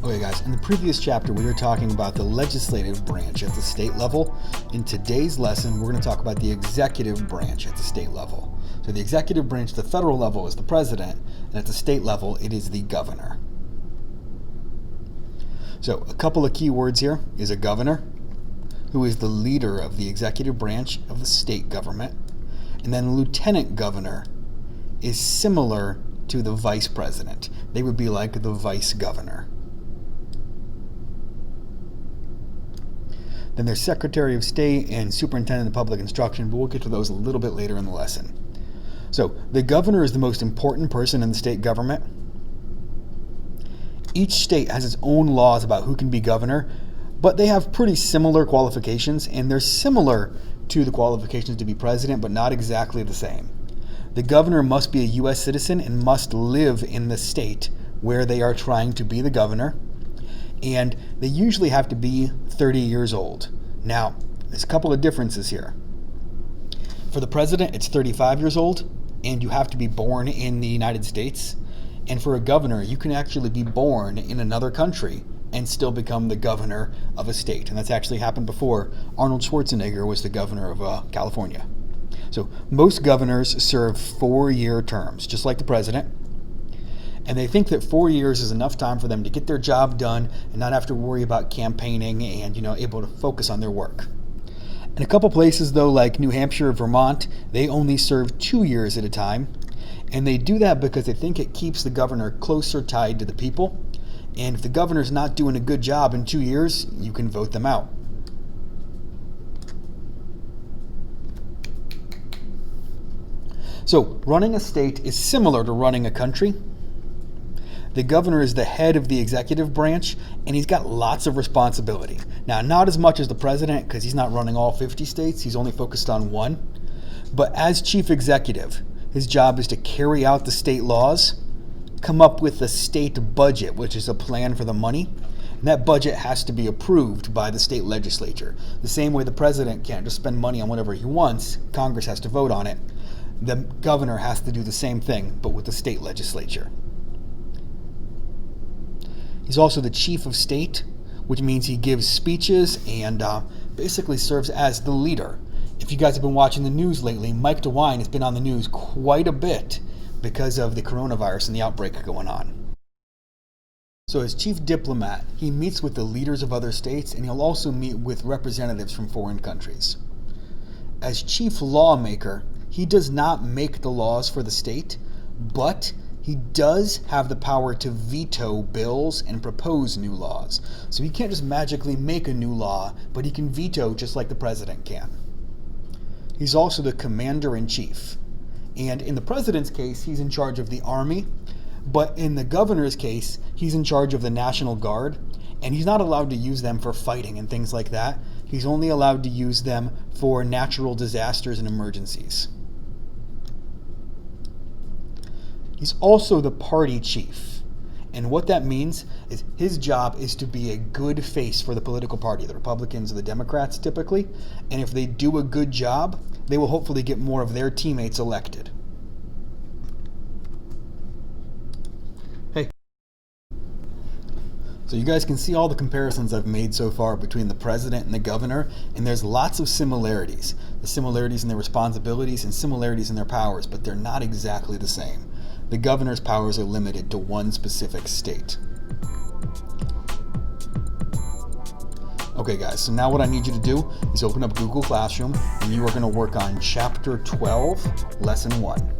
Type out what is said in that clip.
Okay guys, in the previous chapter we were talking about the legislative branch at the state level. In today's lesson we're going to talk about the executive branch at the state level. So the executive branch at the federal level is the president, and at the state level it is the governor. So a couple of key words here is a governor, who is the leader of the executive branch of the state government, and then lieutenant governor is similar to the vice president. They would be like the vice governor. Then there's Secretary of State and Superintendent of Public Instruction, but we'll get to those a little bit later in the lesson. So the governor is the most important person in the state government. Each state has its own laws about who can be governor, but they have pretty similar qualifications, and they're similar to the qualifications to be president, but not exactly the same. The governor must be a U.S. citizen and must live in the state where they are trying to be the governor, and they usually have to be 30 years old. Now, there's a couple of differences here. For the president, it's 35 years old, and you have to be born in the United States. And for a governor, you can actually be born in another country and still become the governor of a state. And that's actually happened before. Arnold Schwarzenegger was the governor of California. So most governors serve 4-year terms, just like the president. And they think that 4 years is enough time for them to get their job done and not have to worry about campaigning and, able to focus on their work. In a couple places, though, like New Hampshire or Vermont, they only serve 2 years at a time. And they do that because they think it keeps the governor closer tied to the people. And if the governor's not doing a good job in 2 years, you can vote them out. So running a state is similar to running a country. The governor is the head of the executive branch, and he's got lots of responsibility. Now, not as much as the president, because he's not running all 50 states. He's only focused on one. But as chief executive, his job is to carry out the state laws, come up with the state budget, which is a plan for the money, and that budget has to be approved by the state legislature. The same way the president can't just spend money on whatever he wants, Congress has to vote on it. The governor has to do the same thing, but with the state legislature. He's also the chief of state, which means he gives speeches and basically serves as the leader. If you guys have been watching the news lately, Mike DeWine has been on the news quite a bit because of the coronavirus and the outbreak going on. So as chief diplomat, he meets with the leaders of other states, and he'll also meet with representatives from foreign countries. As chief lawmaker, he does not make the laws for the state, but he does have the power to veto bills and propose new laws. So he can't just magically make a new law, but he can veto just like the president can. He's also the commander-in-chief. And in the president's case, he's in charge of the army. But in the governor's case, he's in charge of the National Guard. And he's not allowed to use them for fighting and things like that. He's only allowed to use them for natural disasters and emergencies. He's also the party chief. And what that means is his job is to be a good face for the political party, the Republicans or the Democrats typically. And if they do a good job, they will hopefully get more of their teammates elected. Hey. So you guys can see all the comparisons I've made so far between the president and the governor, and there's lots of similarities. The similarities in their responsibilities and similarities in their powers, but they're not exactly the same. The governor's powers are limited to one specific state. Okay guys, so now what I need you to do is open up Google Classroom, and you are going to work on Chapter 12, Lesson 1.